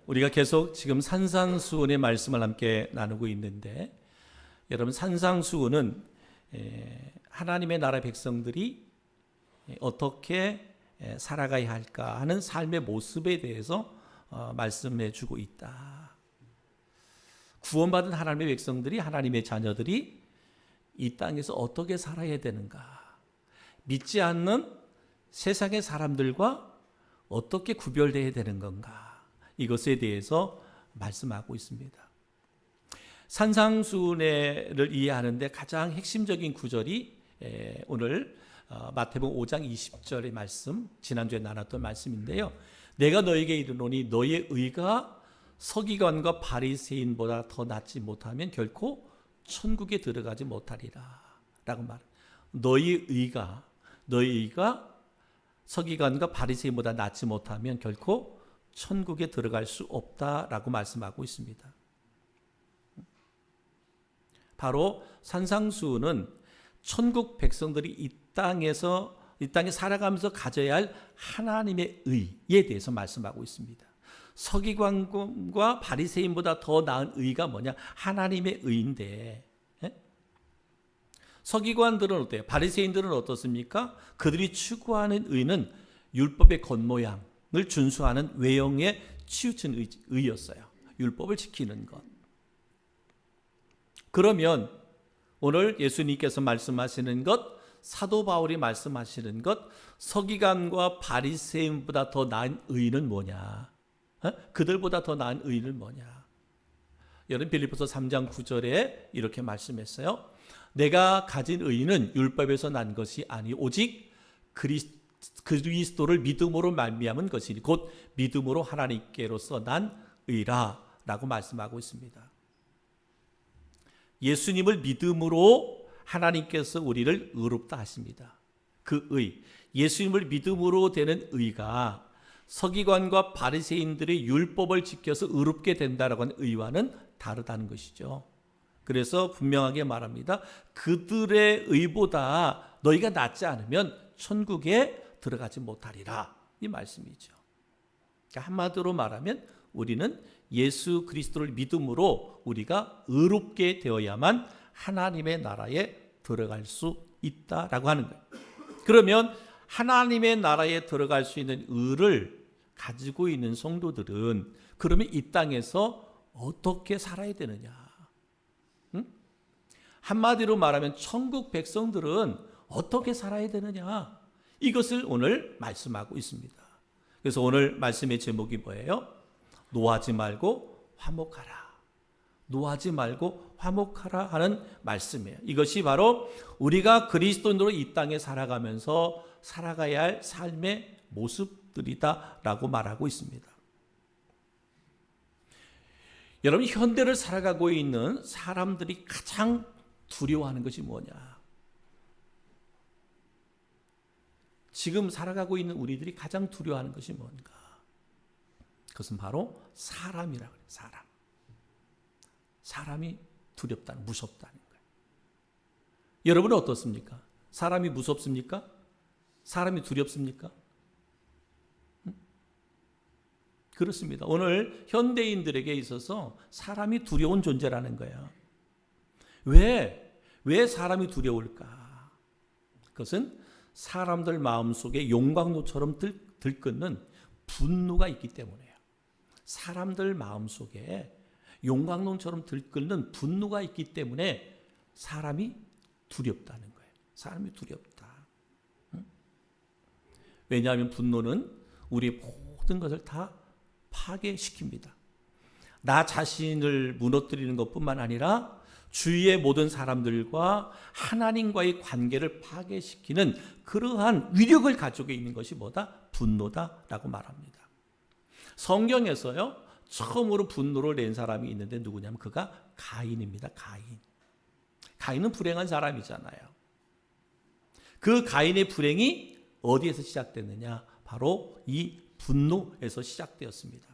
우리가 계속 지금 산상수훈의 말씀을 함께 나누고 있는데, 여러분 산상수훈은 하나님의 나라 백성들이 어떻게 살아가야 할까 하는 삶의 모습에 대해서 말씀해 주고 있다. 구원받은 하나님의 백성들이, 하나님의 자녀들이 이 땅에서 어떻게 살아야 되는가, 믿지 않는 세상의 사람들과 어떻게 구별되어야 되는 건가, 이것에 대해서 말씀하고 있습니다. 산상수훈을 이해하는데 가장 핵심적인 구절이 오늘 마태복음 5장 20절의 말씀, 지난주에 나눴던 말씀인데요. 내가 너에게 이르노니 너의 의가 서기관과 바리새인보다 더 낫지 못하면 결코 천국에 들어가지 못하리라 라고 말합니다. 너의 의가 서기관과 바리새인보다 낫지 못하면 결코 천국에 들어갈 수 없다라고 말씀하고 있습니다. 바로 산상수훈은 천국 백성들이 이 땅에 살아가면서 가져야 할 하나님의 의에 대해서 말씀하고 있습니다. 서기관과 바리새인보다 더 나은 의가 뭐냐? 하나님의 의인데, 서기관들은 어때요? 바리새인들은 어떻습니까? 그들이 추구하는 의는 율법의 겉모양을 준수하는 외형에 치우친 의였어요. 율법을 지키는 것. 그러면 오늘 예수님께서 말씀하시는 것, 사도 바울이 말씀하시는 것, 서기관과 바리새인보다 더 나은 의는 뭐냐? 그들보다 더 나은 의는 뭐냐? 여러분 빌립보서 3장 9절에 이렇게 말씀했어요. 내가 가진 의는 율법에서 난 것이 아니 오직 그리스도를 믿음으로 말미암은 것이니 곧 믿음으로 하나님께로서 난 의라 라고 말씀하고 있습니다. 예수님을 믿음으로 하나님께서 우리를 의롭다 하십니다. 그 의, 예수님을 믿음으로 되는 의가 서기관과 바리새인들의 율법을 지켜서 의롭게 된다라고 하는 의와는 다르다는 것이죠. 그래서 분명하게 말합니다. 그들의 의보다 너희가 낫지 않으면 천국에 들어가지 못하리라, 이 말씀이죠. 그러니까 한마디로 말하면 우리는 예수 그리스도를 믿음으로 우리가 의롭게 되어야만 하나님의 나라에 들어갈 수 있다라고 하는 거예요. 그러면 하나님의 나라에 들어갈 수 있는 의를 가지고 있는 성도들은 그러면 이 땅에서 어떻게 살아야 되느냐? 한마디로 말하면 천국 백성들은 어떻게 살아야 되느냐? 이것을 오늘 말씀하고 있습니다. 그래서 오늘 말씀의 제목이 뭐예요? 노하지 말고 화목하라. 노하지 말고 화목하라 하는 말씀이에요. 이것이 바로 우리가 그리스도인으로 이 땅에 살아가면서 살아가야 할 삶의 모습들이다라고 말하고 있습니다. 여러분, 현대를 살아가고 있는 사람들이 가장 두려워하는 것이 뭐냐? 지금 살아가고 있는 우리들이 가장 두려워하는 것이 뭔가? 그것은 바로 사람이라고 해요. 사람이 두렵다는, 무섭다는 거예요. 여러분은 어떻습니까? 사람이 무섭습니까? 사람이 두렵습니까? 그렇습니다. 오늘 현대인들에게 있어서 사람이 두려운 존재라는 거예요. 왜 사람이 두려울까? 그것은 사람들 마음속에 용광로처럼 들끓는 분노가 있기 때문이에요. 사람들 마음속에 용광로처럼 들끓는 분노가 있기 때문에 사람이 두렵다는 거예요. 사람이 두렵다. 왜냐하면 분노는 우리의 모든 것을 다 파괴시킵니다. 나 자신을 무너뜨리는 것뿐만 아니라 주위의 모든 사람들과 하나님과의 관계를 파괴시키는 그러한 위력을 가지고 있는 것이 뭐다? 분노다라고 말합니다. 성경에서요, 처음으로 분노를 낸 사람이 있는데 누구냐면 그가 가인입니다. 가인은 불행한 사람이잖아요. 그 가인의 불행이 어디에서 시작됐느냐? 바로 이 분노에서 시작되었습니다.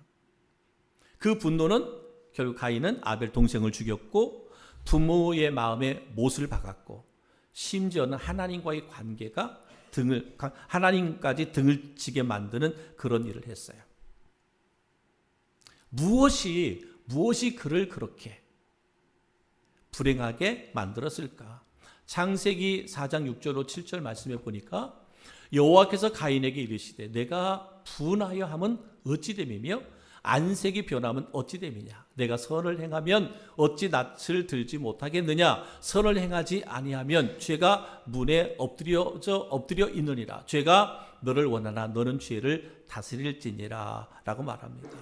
그 분노는 결국 가인은 아벨 동생을 죽였고 부모의 마음에 못을 박았고 심지어는 하나님과의 관계가 하나님까지 등을 치게 만드는 그런 일을 했어요. 무엇이 그를 그렇게 불행하게 만들었을까? 창세기 4장 6절로 7절 말씀해 보니까 여호와께서 가인에게 이르시되 내가 분하여 함은 어찌 됨이며 안색이 변함은 어찌 됨이냐? 내가 선을 행하면 어찌 낯을 들지 못하겠느냐? 선을 행하지 아니하면 죄가 문에 엎드려 있느니라. 죄가 너를 원하나 너는 죄를 다스릴지니라 라고 말합니다.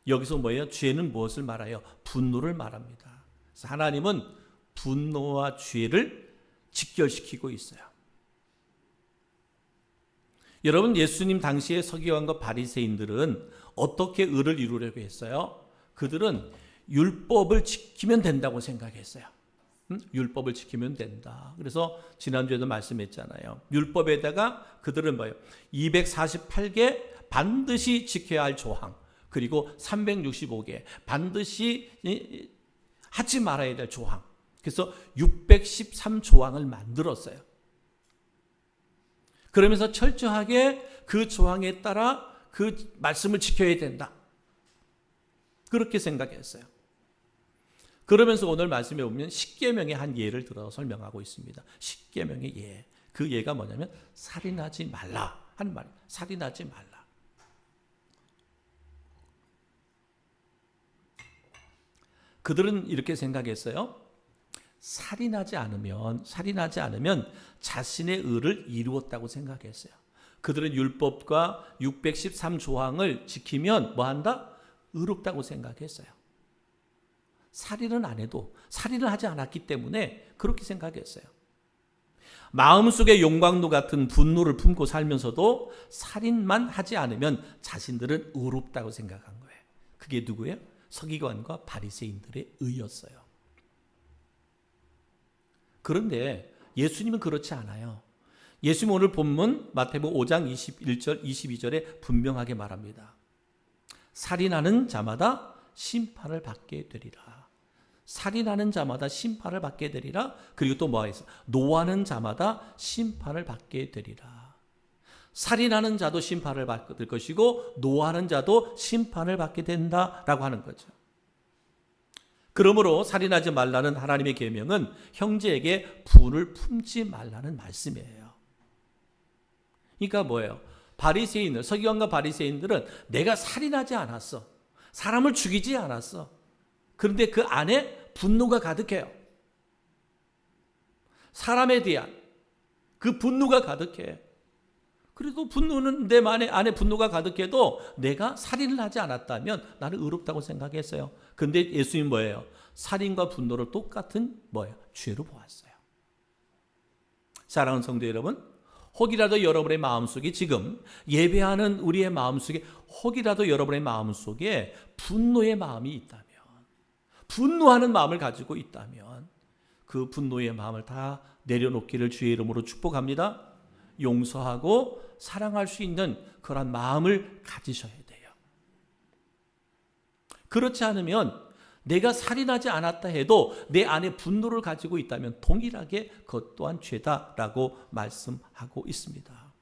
여기서 뭐예요? 죄는 무엇을 말하여? 분노를 말합니다. 그래서 하나님은 분노와 죄를 직결시키고 있어요. 여러분, 예수님 당시의 서기관과 바리새인들은 어떻게 의를 이루려고 했어요? 그들은 율법을 지키면 된다고 생각했어요. 율법을 지키면 된다. 그래서 지난주에도 말씀했잖아요. 율법에다가 그들은 뭐예요? 248개 반드시 지켜야 할 조항, 그리고 365개 반드시 하지 말아야 될 조항. 그래서 613조항을 만들었어요. 그러면서 철저하게 그 조항에 따라 그 말씀을 지켜야 된다. 그렇게 생각했어요. 그러면서 오늘 말씀에 보면 십계명의 한 예를 들어 설명하고 있습니다. 십계명의 예. 그 예가 뭐냐면 살인하지 말라 하는 말이에요. 살인하지 말라. 그들은 이렇게 생각했어요. 살인하지 않으면 자신의 의를 이루었다고 생각했어요. 그들은 율법과 613조항을 지키면 뭐한다? 의롭다고 생각했어요. 살인은 안 해도, 살인을 하지 않았기 때문에 그렇게 생각했어요. 마음속에 용광로 같은 분노를 품고 살면서도 살인만 하지 않으면 자신들은 의롭다고 생각한 거예요. 그게 누구예요? 서기관과 바리새인들의 의였어요. 그런데 예수님은 그렇지 않아요. 예수님 오늘 본문 마태복음 5장 21절 22절에 분명하게 말합니다. 살인하는 자마다 심판을 받게 되리라. 살인하는 자마다 심판을 받게 되리라. 그리고 또 뭐가 있어? 노하는 자마다 심판을 받게 되리라. 살인하는 자도 심판을 받을 것이고 노하는 자도 심판을 받게 된다라고 하는 거죠. 그러므로 살인하지 말라는 하나님의 계명은 형제에게 분을 품지 말라는 말씀이에요. 그러니까 뭐예요? 바리새인들, 서기관과 바리새인들은 내가 살인하지 않았어. 사람을 죽이지 않았어. 그런데 그 안에 분노가 가득해요. 사람에 대한 그 분노가 가득해. 그래도 분노는 내 안에 분노가 가득해도 내가 살인을 하지 않았다면 나는 의롭다고 생각했어요. 근데 예수님 뭐예요? 살인과 분노를 똑같은 뭐예요? 죄로 보았어요. 사랑하는 성도 여러분, 혹이라도 여러분의 마음속에 지금 예배하는 우리의 마음속에 혹이라도 여러분의 마음속에 분노의 마음이 있다면, 분노하는 마음을 가지고 있다면 그 분노의 마음을 다 내려놓기를 주의 이름으로 축복합니다. 용서하고 사랑할 수 있는 그런 마음을 가지셔야 돼요. 그렇지 않으면 내가 살인하지 않았다 해도 내 안에 분노를 가지고 있다면 동일하게 그것 또한 죄다라고 말씀하고 있습니다.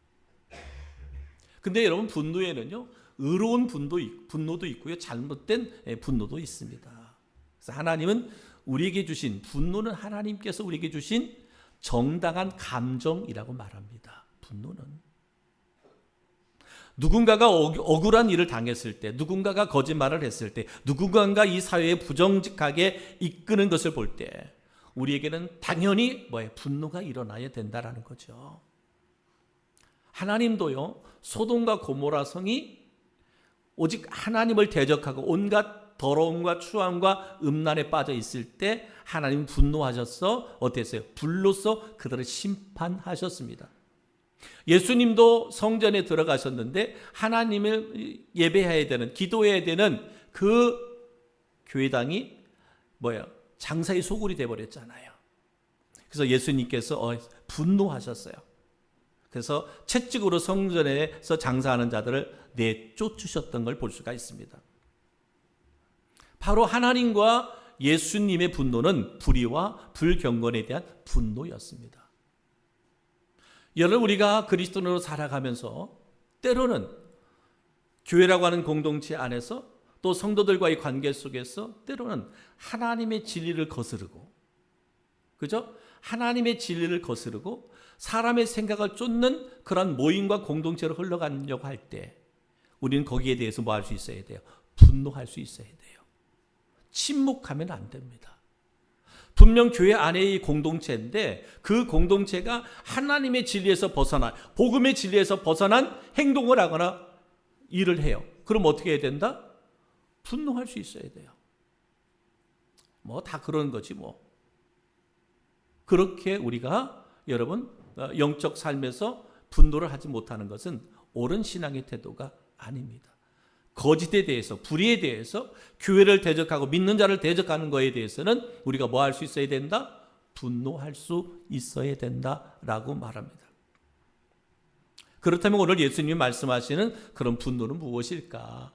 근데 여러분, 분노에는요, 의로운 분노도 있고요, 잘못된 분노도 있습니다. 그래서 하나님은 우리에게 주신 분노는 하나님께서 우리에게 주신 정당한 감정이라고 말합니다. 분노는 누군가가 억울한 일을 당했을 때, 누군가가 거짓말을 했을 때, 누군가가 이 사회에 부정직하게 이끄는 것을 볼 때 우리에게는 당연히 분노가 일어나야 된다라는 거죠. 하나님도요, 소돔과 고모라 성이 오직 하나님을 대적하고 온갖 더러움과 추함과 음란에 빠져 있을 때 하나님 분노하셔서 어땠어요? 불로써 그들을 심판하셨습니다. 예수님도 성전에 들어가셨는데 하나님을 예배해야 되는, 기도해야 되는 그 교회당이 장사의 소굴이 되어버렸잖아요. 그래서 예수님께서 분노하셨어요. 그래서 채찍으로 성전에서 장사하는 자들을 내쫓으셨던 걸 볼 수가 있습니다. 바로 하나님과 예수님의 분노는 불의와 불경건에 대한 분노였습니다. 여러분, 우리가 그리스도인으로 살아가면서 때로는 교회라고 하는 공동체 안에서 또 성도들과의 관계 속에서 때로는 하나님의 진리를 거스르고, 그죠? 하나님의 진리를 거스르고 사람의 생각을 쫓는 그런 모임과 공동체로 흘러가려고 할 때 우리는 거기에 대해서 뭐 할 수 있어야 돼요? 분노할 수 있어야 돼요. 침묵하면 안 됩니다. 분명 교회 안의 공동체인데 그 공동체가 하나님의 진리에서 벗어나, 복음의 진리에서 벗어난 행동을 하거나 일을 해요. 그럼 어떻게 해야 된다? 분노할 수 있어야 돼요. 뭐 다 그런 거지 뭐. 그렇게 우리가 여러분 영적 삶에서 분노를 하지 못하는 것은 옳은 신앙의 태도가 아닙니다. 거짓에 대해서, 불의에 대해서, 교회를 대적하고 믿는 자를 대적하는 것에 대해서는 우리가 뭐 할 수 있어야 된다? 분노할 수 있어야 된다라고 말합니다. 그렇다면 오늘 예수님이 말씀하시는 그런 분노는 무엇일까?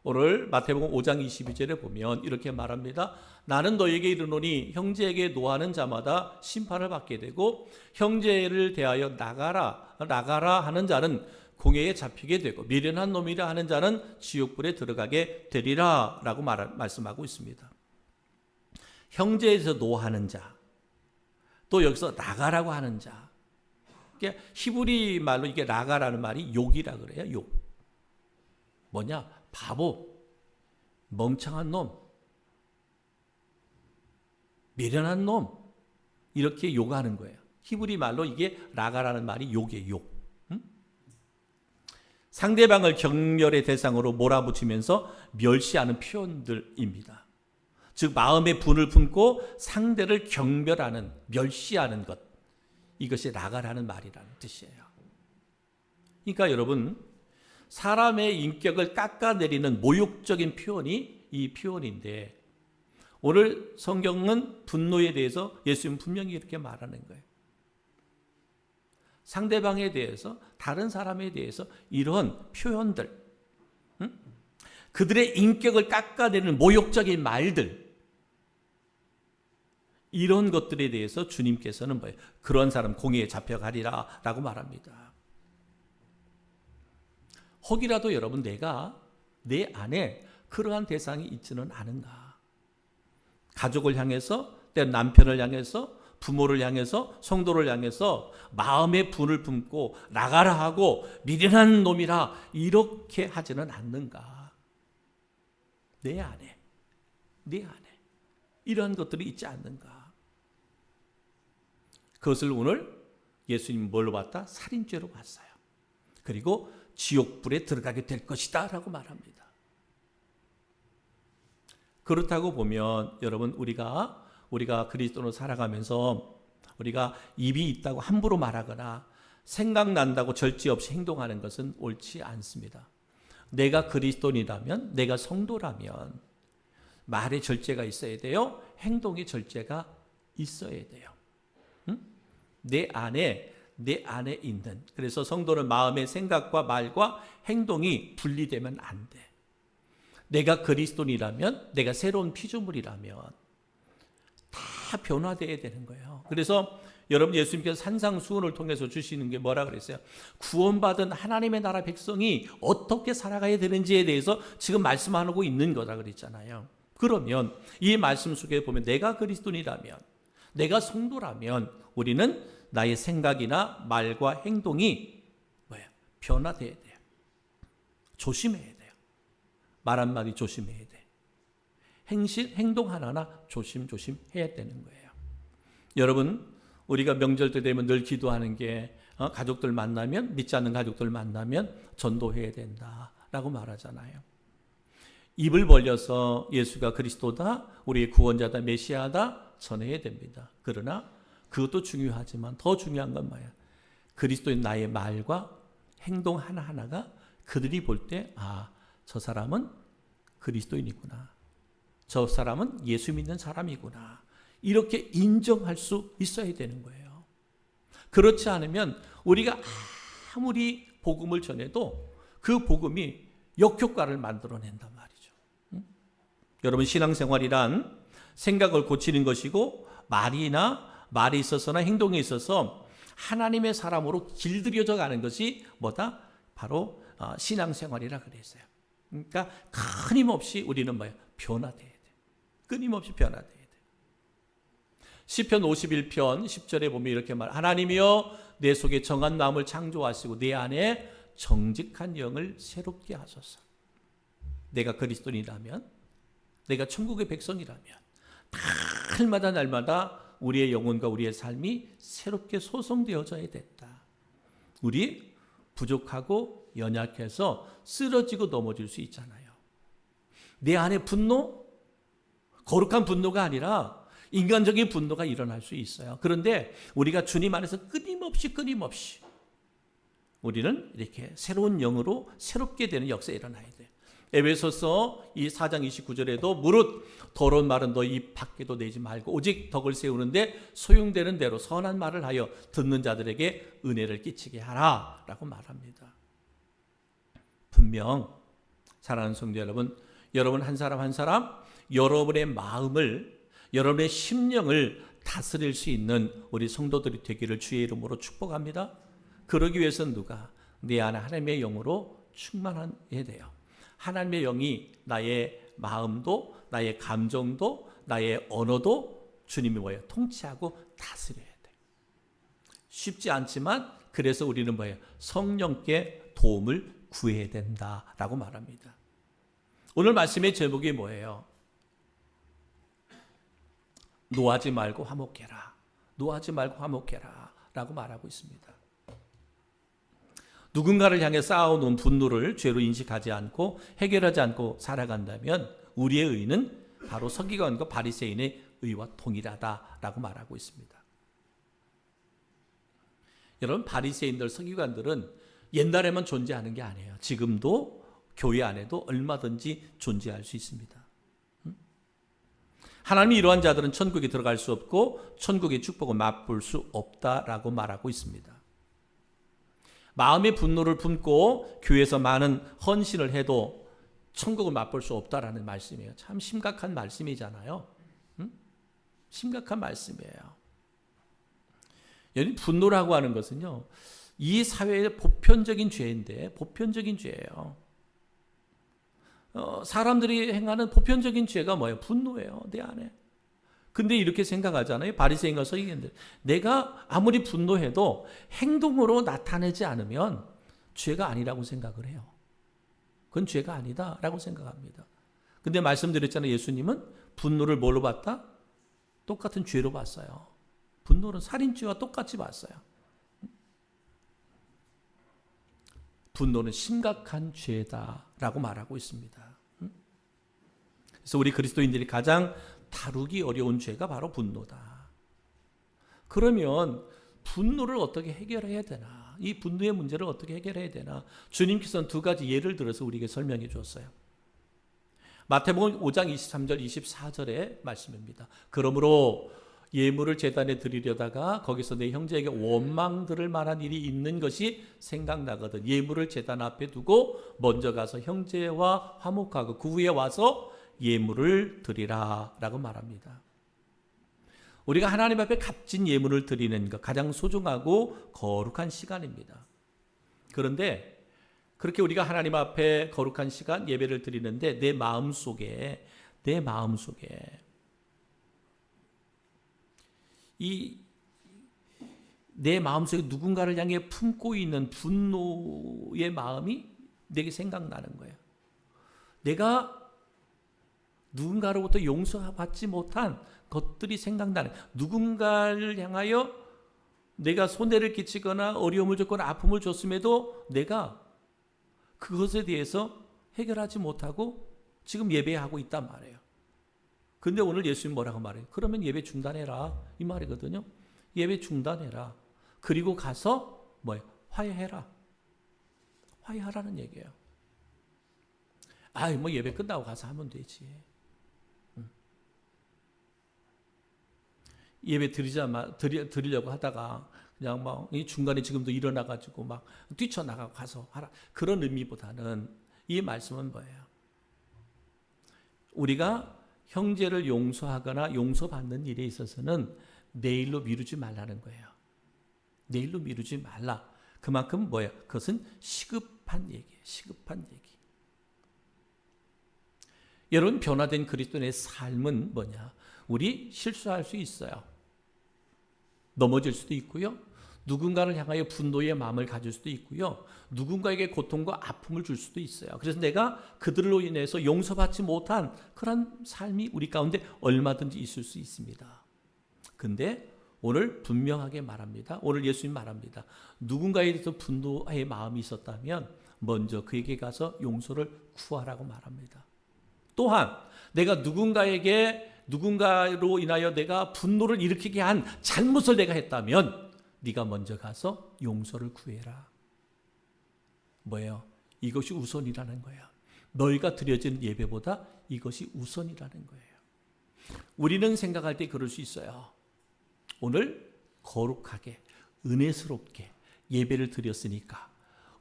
오늘 마태복음 5장 22절에 보면 이렇게 말합니다. 나는 너에게 이르노니 형제에게 노하는 자마다 심판을 받게 되고 형제를 대하여 나가라 하는 자는 공회에 잡히게 되고 미련한 놈이라 하는 자는 지옥불에 들어가게 되리라 라고 말씀하고 있습니다. 형제에서 노하는 자, 또 여기서 나가라고 하는 자, 이게 히브리 말로 이게 나가라는 말이 욕이라 그래요. 욕. 뭐냐? 바보, 멍청한 놈, 미련한 놈, 이렇게 욕하는 거예요. 히브리 말로 이게 라가라는 말이 욕이에요. 욕. 상대방을 경멸의 대상으로 몰아붙이면서 멸시하는 표현들입니다. 즉 마음의 분을 품고 상대를 경멸하는, 멸시하는 것, 이것이 라가라는 말이라는 뜻이에요. 그러니까 여러분, 사람의 인격을 깎아내리는 모욕적인 표현이 이 표현인데 오늘 성경은 분노에 대해서 예수님은 분명히 이렇게 말하는 거예요. 상대방에 대해서, 다른 사람에 대해서 이런 표현들, 그들의 인격을 깎아내리는 모욕적인 말들, 이런 것들에 대해서 주님께서는 뭐예요? 그런 사람 공의에 잡혀가리라 라고 말합니다. 혹이라도 여러분 내가 내 안에 그러한 대상이 있지는 않은가? 가족을 향해서, 때론 남편을 향해서, 부모를 향해서, 성도를 향해서 마음의 분을 품고 나가라 하고 미련한 놈이라 이렇게 하지는 않는가? 내 안에 이러한 것들이 있지 않는가? 그것을 오늘 예수님 뭘로 봤다? 살인죄로 봤어요. 그리고 지옥불에 들어가게 될 것이다 라고 말합니다. 그렇다고 보면 여러분 우리가 그리스도로 살아가면서 우리가 입이 있다고 함부로 말하거나 생각난다고 절제 없이 행동하는 것은 옳지 않습니다. 내가 그리스도인이라면, 내가 성도라면 말에 절제가 있어야 돼요. 행동에 절제가 있어야 돼요. 내 안에 있는, 그래서 성도는 마음의 생각과 말과 행동이 분리되면 안 돼. 내가 그리스도인이라면, 내가 새로운 피조물이라면 다 변화되어야 되는 거예요. 그래서 여러분 예수님께서 산상수훈을 통해서 주시는 게 뭐라 그랬어요? 구원받은 하나님의 나라 백성이 어떻게 살아가야 되는지에 대해서 지금 말씀하고 있는 거라 그랬잖아요. 그러면 이 말씀 속에 보면 내가 그리스도인이라면, 내가 성도라면 우리는 나의 생각이나 말과 행동이 뭐예요? 변화돼야 돼요. 조심해야 돼요. 말 한마디 조심해야 돼. 행동 하나하나 조심해야 되는 거예요. 여러분, 우리가 명절 때 되면 늘 기도하는 게 가족들 만나면, 믿지 않는 가족들 만나면 전도해야 된다라고 말하잖아요. 입을 벌려서 예수가 그리스도다, 우리의 구원자다, 메시아다 전해야 됩니다. 그러나 그것도 중요하지만 더 중요한 건 뭐야? 그리스도인 나의 말과 행동 하나하나가 그들이 볼 때 저 사람은 그리스도인이구나. 저 사람은 예수 믿는 사람이구나. 이렇게 인정할 수 있어야 되는 거예요. 그렇지 않으면 우리가 아무리 복음을 전해도 그 복음이 역효과를 만들어낸단 말이죠. 여러분 신앙생활이란 생각을 고치는 것이고 말에 있어서나 행동에 있어서 하나님의 사람으로 길들여져 가는 것이 뭐다? 바로 신앙생활이라 그랬어요. 그러니까 끊임없이 우리는 뭐예요? 변화돼야 돼. 끊임없이 변화돼야 돼. 시편 51편 10절에 보면 이렇게 하나님이여 내 속에 정한 마음을 창조하시고 내 안에 정직한 영을 새롭게 하소서. 내가 그리스도인이라면, 내가 천국의 백성이라면 날마다 우리의 영혼과 우리의 삶이 새롭게 소성되어져야 된다. 우리 부족하고 연약해서 쓰러지고 넘어질 수 있잖아요. 내 안에 분노, 거룩한 분노가 아니라 인간적인 분노가 일어날 수 있어요. 그런데 우리가 주님 안에서 끊임없이 우리는 이렇게 새로운 영으로 새롭게 되는 역사가 일어나야 돼요. 에베소서 이 4장 29절에도 무릇 더러운 말은 너 입 밖에도 내지 말고 오직 덕을 세우는데 소용되는 대로 선한 말을 하여 듣는 자들에게 은혜를 끼치게 하라 라고 말합니다. 분명 사랑하는 성도 여러분, 여러분 한 사람 한 사람 여러분의 마음을, 여러분의 심령을 다스릴 수 있는 우리 성도들이 되기를 주의 이름으로 축복합니다. 그러기 위해서는 누가? 내 안에 하나님의 영으로 충만해야 돼요. 하나님의 영이 나의 마음도, 나의 감정도, 나의 언어도 주님이 뭐예요? 통치하고 다스려야 돼요. 쉽지 않지만 그래서 우리는 뭐예요? 성령께 도움을 구해야 된다라고 말합니다. 오늘 말씀의 제목이 뭐예요? 노하지 말고 화목해라. 노하지 말고 화목해라 라고 말하고 있습니다. 누군가를 향해 쌓아놓은 분노를 죄로 인식하지 않고 해결하지 않고 살아간다면 우리의 의는 바로 서기관과 바리새인의 의와 동일하다라고 말하고 있습니다. 여러분, 바리새인들, 서기관들은 옛날에만 존재하는 게 아니에요. 지금도 교회 안에도 얼마든지 존재할 수 있습니다. 하나님이 이러한 자들은 천국에 들어갈 수 없고 천국의 축복을 맛볼 수 없다라고 말하고 있습니다. 마음의 분노를 품고 교회에서 많은 헌신을 해도 천국을 맛볼 수 없다라는 말씀이에요. 참 심각한 말씀이잖아요. 심각한 말씀이에요. 여기 분노라고 하는 것은요, 이 사회의 보편적인 죄인데, 보편적인 죄예요. 사람들이 행하는 보편적인 죄가 뭐예요? 분노예요, 내 안에. 근데 이렇게 생각하잖아요. 바리새인과 서기관들. 내가 아무리 분노해도 행동으로 나타내지 않으면 죄가 아니라고 생각을 해요. 그건 죄가 아니다라고 생각합니다. 근데 말씀드렸잖아요. 예수님은 분노를 뭘로 봤다? 똑같은 죄로 봤어요. 분노는 살인죄와 똑같이 봤어요. 분노는 심각한 죄다라고 말하고 있습니다. 그래서 우리 그리스도인들이 가장 다루기 어려운 죄가 바로 분노다. 그러면 분노를 어떻게 해결해야 되나? 이 분노의 문제를 어떻게 해결해야 되나? 주님께서는 두 가지 예를 들어서 우리에게 설명해 주었어요. 마태복음 5장 23절 24절의 말씀입니다. 그러므로 예물을 제단에 드리려다가 거기서 내 형제에게 원망 들을 만한 일이 있는 것이 생각나거든. 예물을 제단 앞에 두고 먼저 가서 형제와 화목하고 그 후에 와서 예물을 드리라 라고 말합니다. 우리가 하나님 앞에 값진 예물을 드리는 것, 가장 소중하고 거룩한 시간입니다. 그런데 그렇게 우리가 하나님 앞에 거룩한 시간 예배를 드리는데 내 마음속에 내 마음속에 누군가를 향해 품고 있는 분노의 마음이 내게 생각나는 거예요. 내가 누군가로부터 용서받지 못한 것들이 생각나는, 누군가를 향하여 내가 손해를 끼치거나 어려움을 줬거나 아픔을 줬음에도 내가 그것에 대해서 해결하지 못하고 지금 예배하고 있단 말이에요. 근데 오늘 예수님 뭐라고 말해요? 그러면 예배 중단해라 이 말이거든요. 예배 중단해라. 그리고 가서 화해해라. 화해하라는 얘기예요. 예배 끝나고 가서 하면 되지. 예배 드리려고 하다가 그냥 이 중간에 지금도 일어나가지고 뛰쳐나가고 가서 하라. 그런 의미보다는 이 말씀은 뭐예요? 우리가 형제를 용서하거나 용서받는 일에 있어서는 내일로 미루지 말라는 거예요. 내일로 미루지 말라. 그만큼 그것은 시급한 시급한 얘기예요. 시급한 얘기. 여러분, 변화된 그리스도인의 삶은 뭐냐? 우리 실수할 수 있어요. 넘어질 수도 있고요. 누군가를 향하여 분노의 마음을 가질 수도 있고요. 누군가에게 고통과 아픔을 줄 수도 있어요. 그래서 내가 그들로 인해서 용서받지 못한 그런 삶이 우리 가운데 얼마든지 있을 수 있습니다. 근데 오늘 분명하게 말합니다. 오늘 예수님 말합니다. 누군가에 대해서 분노의 마음이 있었다면 먼저 그에게 가서 용서를 구하라고 말합니다. 또한 내가 누군가로 인하여 내가 분노를 일으키게 한 잘못을 내가 했다면 네가 먼저 가서 용서를 구해라. 뭐예요? 이것이 우선이라는 거야. 너희가 드려진 예배보다 이것이 우선이라는 거예요. 우리는 생각할 때 그럴 수 있어요. 오늘 거룩하게 은혜스럽게 예배를 드렸으니까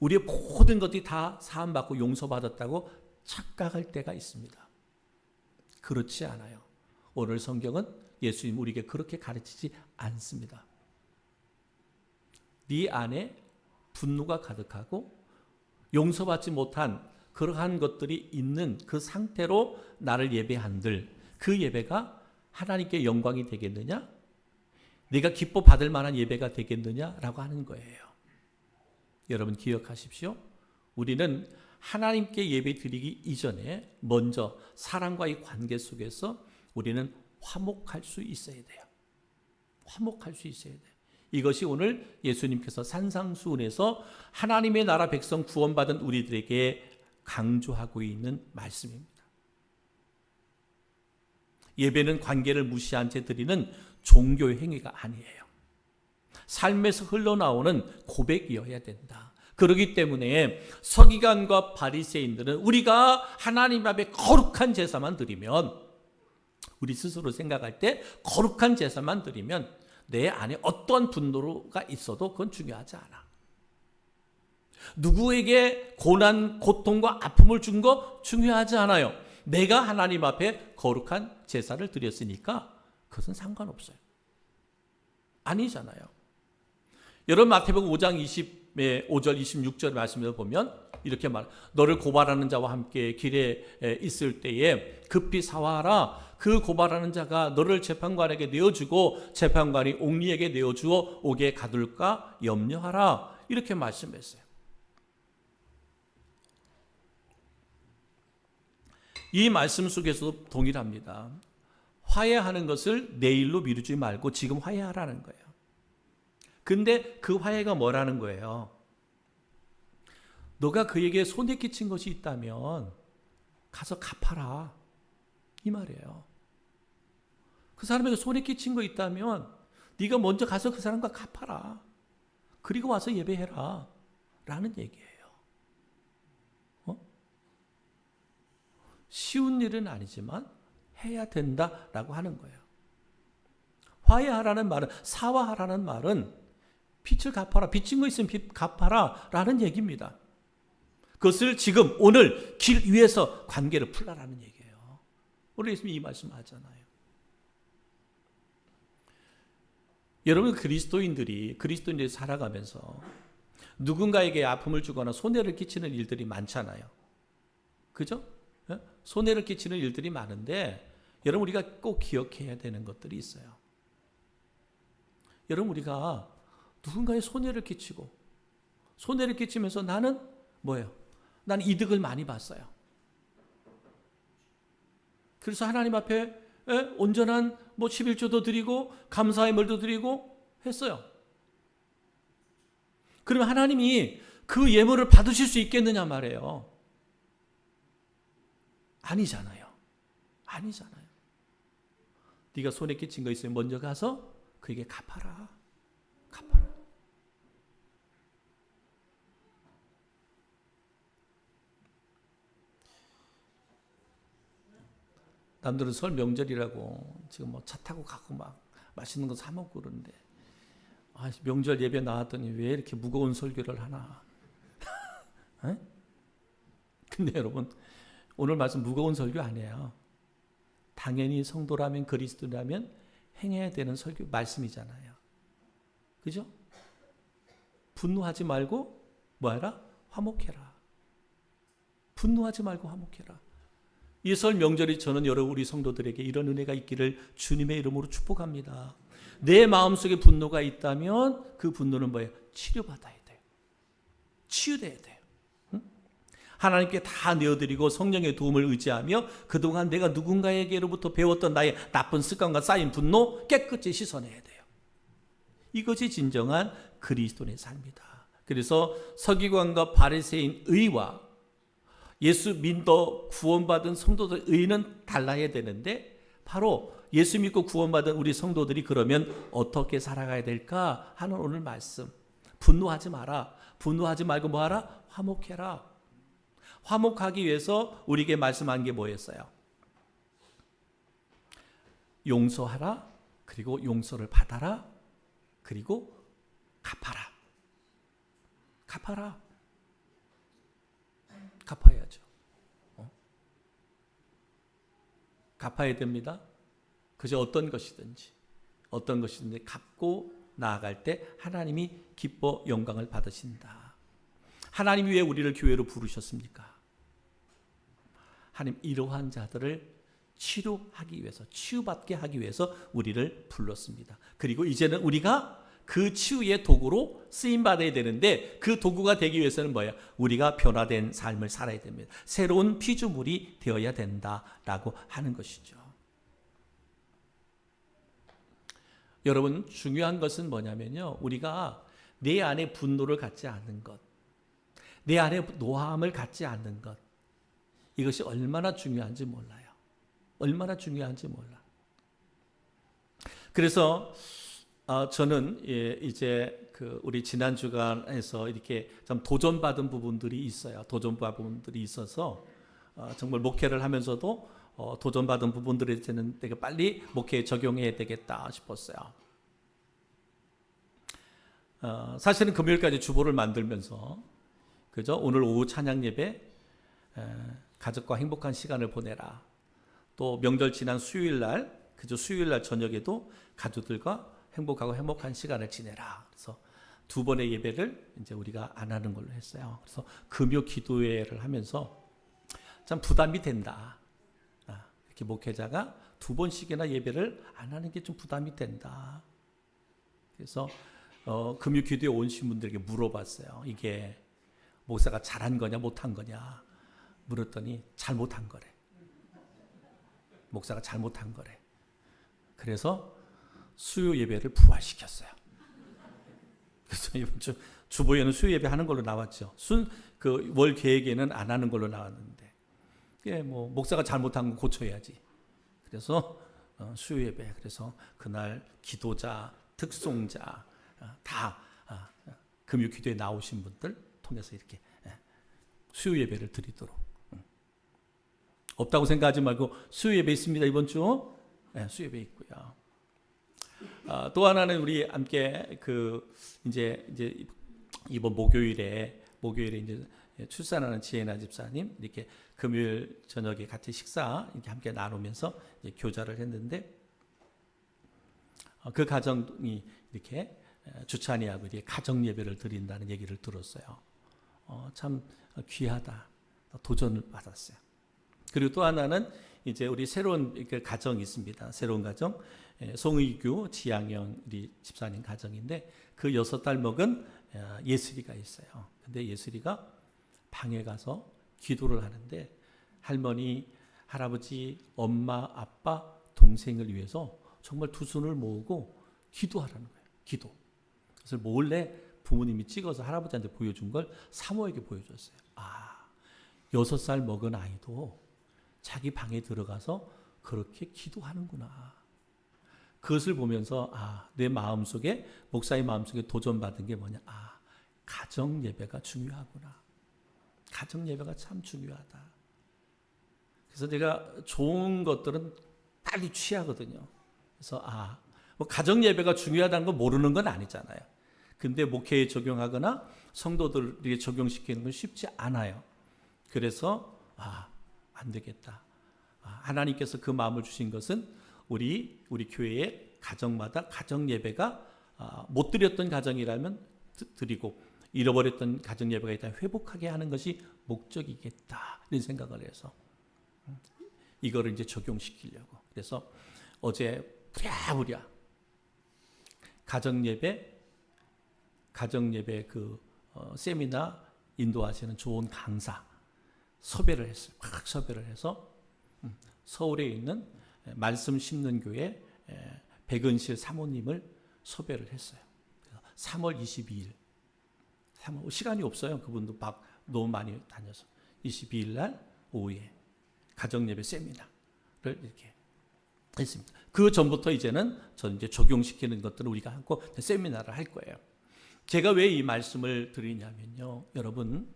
우리의 모든 것들이 다 사함받고 용서받았다고 착각할 때가 있습니다. 그렇지 않아요. 오늘 성경은 예수님 우리에게 그렇게 가르치지 않습니다. 네 안에 분노가 가득하고 용서받지 못한 그러한 것들이 있는 그 상태로 나를 예배한들 그 예배가 하나님께 영광이 되겠느냐? 네가 기뻐 받을 만한 예배가 되겠느냐라고 하는 거예요. 여러분 기억하십시오. 우리는 하나님께 예배 드리기 이전에 먼저 사랑과의 관계 속에서 우리는 화목할 수 있어야 돼요. 화목할 수 있어야 돼요. 이것이 오늘 예수님께서 산상수훈에서 하나님의 나라 백성 구원받은 우리들에게 강조하고 있는 말씀입니다. 예배는 관계를 무시한 채 드리는 종교의 행위가 아니에요. 삶에서 흘러나오는 고백이어야 된다. 그렇기 때문에 서기관과 바리새인들은 우리가 하나님 앞에 거룩한 제사만 드리면 우리 스스로 생각할 때 거룩한 제사만 드리면 내 안에 어떠한 분노가 있어도 그건 중요하지 않아. 누구에게 고난, 고통과 아픔을 준 거 중요하지 않아요. 내가 하나님 앞에 거룩한 제사를 드렸으니까 그것은 상관없어요. 아니잖아요. 여러분 마태복음 5장 5절 26절 말씀을 보면 이렇게 말 너를 고발하는 자와 함께 길에 있을 때에 급히 사와라. 그 고발하는 자가 너를 재판관에게 내어주고 재판관이 옥리에게 내어주어 옥에 가둘까 염려하라. 이렇게 말씀했어요. 이 말씀 속에서도 동일합니다. 화해하는 것을 내일로 미루지 말고 지금 화해하라는 거예요. 근데 그 화해가 뭐라는 거예요? 너가 그에게 손해 끼친 것이 있다면 가서 갚아라. 이 말이에요. 그 사람에게 손해 끼친 거 있다면 네가 먼저 가서 그 사람과 갚아라. 그리고 와서 예배해라. 라는 얘기예요. 쉬운 일은 아니지만 해야 된다라고 하는 거예요. 화해하라는 말은 사화하라는 말은 빚을 갚아라. 빚진 거 있으면 빚 갚아라 라는 얘기입니다. 그것을 지금 오늘 길 위에서 관계를 풀라라는 얘기예요. 오늘 예수님이 이 말씀 하잖아요. 여러분 그리스도인들이 살아가면서 누군가에게 아픔을 주거나 손해를 끼치는 일들이 많잖아요. 그죠? 손해를 끼치는 일들이 많은데 여러분 우리가 꼭 기억해야 되는 것들이 있어요. 여러분 우리가 누군가의 손해를 끼치면서 나는 뭐예요? 나는 이득을 많이 봤어요. 그래서 하나님 앞에 온전한 11조도 드리고 감사의 물도 드리고 했어요. 그러면 하나님이 그 예물을 받으실 수 있겠느냐 말이에요. 아니잖아요. 네가 손에 끼친 거 있으면 먼저 가서 그에게 갚아라. 남들은 설 명절이라고 지금 차 타고 가고 막 맛있는 거 사 먹고 그러는데 명절 예배 나왔더니 왜 이렇게 무거운 설교를 하나? 근데 여러분 오늘 말씀 무거운 설교 아니에요. 당연히 성도라면 그리스도라면 행해야 되는 설교 말씀이잖아요. 그죠? 분노하지 말고 뭐하라? 화목해라. 분노하지 말고 화목해라. 이 설 명절이 저는 여러분 우리 성도들에게 이런 은혜가 있기를 주님의 이름으로 축복합니다. 내 마음속에 분노가 있다면 그 분노는 뭐예요? 치료받아야 돼요. 치유돼야 돼요. 하나님께 다 내어드리고 성령의 도움을 의지하며 그동안 내가 누군가에게로부터 배웠던 나의 나쁜 습관과 쌓인 분노 깨끗이 씻어내야 돼요. 이것이 진정한 그리스도인의 삶이다. 그래서 서기관과 바리새인 의와 예수 믿어 구원받은 성도들 의는 달라야 되는데 바로 예수 믿고 구원받은 우리 성도들이 그러면 어떻게 살아가야 될까 하는 오늘 말씀. 분노하지 마라. 분노하지 말고 뭐하라? 화목해라. 화목하기 위해서 우리에게 말씀한 게 뭐였어요? 용서하라. 그리고 용서를 받아라. 그리고 갚아라. 갚아라. 갚아야죠. 갚아야 됩니다. 그저 어떤 것이든지 갚고 나아갈 때 하나님이 기뻐 영광을 받으신다. 하나님이 왜 우리를 교회로 부르셨습니까? 하나님 이러한 자들을 치료하기 위해서, 치유받게 하기 위해서 우리를 불렀습니다. 그리고 이제는 우리가 그 치유의 도구로 쓰임받아야 되는데 그 도구가 되기 위해서는 뭐예요? 우리가 변화된 삶을 살아야 됩니다. 새로운 피조물이 되어야 된다라고 하는 것이죠. 여러분 중요한 것은 뭐냐면요. 우리가 내 안에 분노를 갖지 않는 것, 내 안에 노함을 갖지 않는 것, 이것이 얼마나 중요한지 몰라요. 얼마나 중요한지 몰라. 그래서 저는 이제 우리 지난 주간에서 이렇게 좀 도전받은 부분들이 있어요. 도전받은 부분들이 있어서 정말 목회를 하면서도 도전받은 부분들에 대해서는 내가 빨리 목회에 적용해야 되겠다 싶었어요. 사실은 금요일까지 주보를 만들면서 그죠? 오늘 오후 찬양 예배 가족과 행복한 시간을 보내라. 또 명절 지난 수요일 날 그죠? 수요일 날 저녁에도 가족들과 행복한 시간을 지내라. 그래서 두 번의 예배를 이제 우리가 안 하는 걸로 했어요. 그래서 금요 기도회를 하면서 참 부담이 된다. 이렇게 목회자가 두 번씩이나 예배를 안 하는 게 좀 부담이 된다. 그래서 금요 기도회 오신 분들에게 물어봤어요. 이게 목사가 잘한 거냐 못한 거냐 물었더니 잘못한 거래. 목사가 잘못한 거래. 그래서 수요 예배를 부활시켰어요. 그래서 이번 주 주보에는 수요 예배 하는 걸로 나왔죠. 그 월 계획에는 안 하는 걸로 나왔는데, 뭐 목사가 잘못한 건 고쳐야지. 그래서 수요 예배. 그래서 그날 기도자, 특송자 다 금요 기도에 나오신 분들 통해서 이렇게 수요 예배를 드리도록. 없다고 생각하지 말고 수요 예배 있습니다. 이번 주 수요 예배 있고요. 또 하나는 우리 함께 이제 이번 목요일에 이제 출산하는 지혜나 집사님 이렇게 금요일 저녁에 같이 식사 이렇게 함께 나누면서 이제 교자를 했는데 그 가정이 이렇게 주찬이하고 이렇게 가정 예배를 드린다는 얘기를 들었어요. 참 귀하다. 도전을 받았어요. 그리고 또 하나는 이제 우리 새로운 가정이 있습니다. 새로운 가정. 송의규, 지양영 우리 집사님 가정인데 그 6달 먹은 예슬이가 있어요. 근데 예슬이가 방에 가서 기도를 하는데 할머니, 할아버지, 엄마, 아빠, 동생을 위해서 정말 두 손을 모으고 기도하라는 거예요. 기도. 그래서 몰래 부모님이 찍어서 할아버지한테 보여준 걸 사모에게 보여줬어요. 6살 먹은 아이도 자기 방에 들어가서 그렇게 기도하는구나. 그것을 보면서 내 마음속에 목사의 마음속에 도전받은 게 뭐냐. 가정 예배가 중요하구나. 가정 예배가 참 중요하다. 그래서 내가 좋은 것들은 빨리 취하거든요. 그래서 뭐 가정 예배가 중요하다는 거 모르는 건 아니잖아요. 근데 목회에 적용하거나 성도들에게 적용시키는 건 쉽지 않아요. 그래서 안 되겠다. 하나님께서 그 마음을 주신 것은 우리 교회의 가정마다 가정 예배가 못 드렸던 가정이라면 드리고 잃어버렸던 가정 예배가 일단 회복하게 하는 것이 목적이겠다 이런 생각을 해서 이거를 이제 적용시키려고. 그래서 어제 부랴부랴 가정예배 그 세미나 인도하시는 좋은 강사 섭외를 했어요. 막 섭외를 해서 서울에 있는 말씀 심는 교회 백은실 사모님을 섭외를 했어요. 3월 22일 시간이 없어요. 그분도 막 너무 많이 다녀서 22일 날 오후에 가정예배 세미나를 이렇게 했습니다. 그 전부터 이제는 저는 이제 적용시키는 것들을 우리가 하고 세미나를 할 거예요. 제가 왜 이 말씀을 드리냐면요. 여러분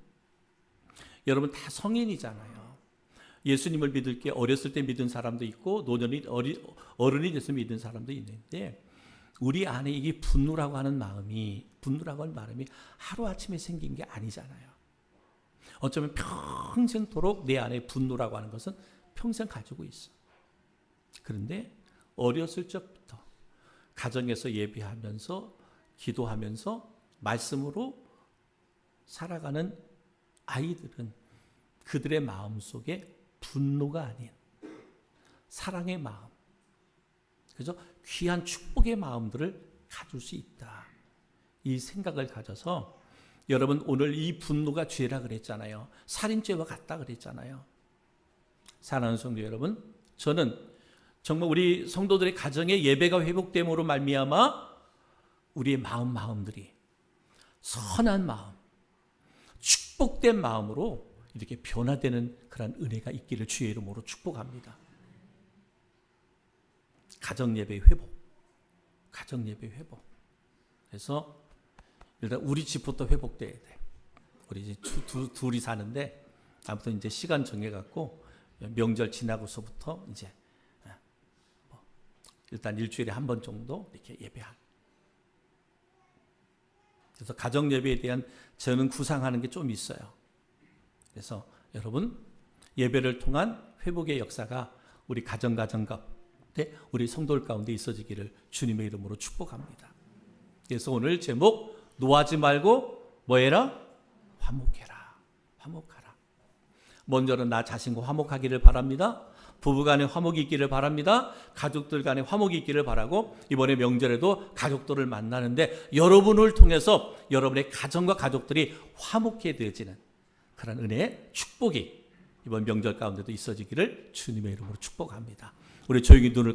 다 성인이잖아요. 예수님을 믿을 게 어렸을 때 믿은 사람도 있고 어른이 돼서 믿은 사람도 있는데 우리 안에 이게 분노라고 하는 마음이 하루아침에 생긴 게 아니잖아요. 어쩌면 평생토록 내 안에 분노라고 하는 것은 평생 가지고 있어. 그런데 어렸을 적부터 가정에서 예배하면서 기도하면서 말씀으로 살아가는 아이들은 그들의 마음속에 분노가 아닌 사랑의 마음, 그래서 귀한 축복의 마음들을 가질 수 있다. 이 생각을 가져서 여러분 오늘 이 분노가 죄라 그랬잖아요. 살인죄와 같다 그랬잖아요. 사랑하는 성도 여러분, 저는 정말 우리 성도들의 가정의 예배가 회복됨으로 말미암아 우리의 마음들이 선한 마음, 축복된 마음으로 이렇게 변화되는 그런 은혜가 있기를 주의 이름으로 축복합니다. 가정예배 회복. 그래서 일단 우리 집부터 회복돼야 돼. 우리 이제 둘이 사는데 아무튼 이제 시간 정해갖고 명절 지나고서부터 이제 일단 일주일에 한 번 정도 이렇게 예배하는. 그래서 가정 예배에 대한 저는 구상하는 게 좀 있어요. 그래서 여러분 예배를 통한 회복의 역사가 우리 가정 가운데 우리 성도들 가운데 있어지기를 주님의 이름으로 축복합니다. 그래서 오늘 제목 노하지 말고 뭐해라? 화목해라. 먼저는 나 자신과 화목하기를 바랍니다. 부부간에 화목이 있기를 바랍니다. 가족들 간에 화목이 있기를 바라고 이번에 명절에도 가족들을 만나는데 여러분을 통해서 여러분의 가정과 가족들이 화목해져지는 그런 은혜의 축복이 이번 명절 가운데도 있어지기를 주님의 이름으로 축복합니다. 우리 조용히 눈을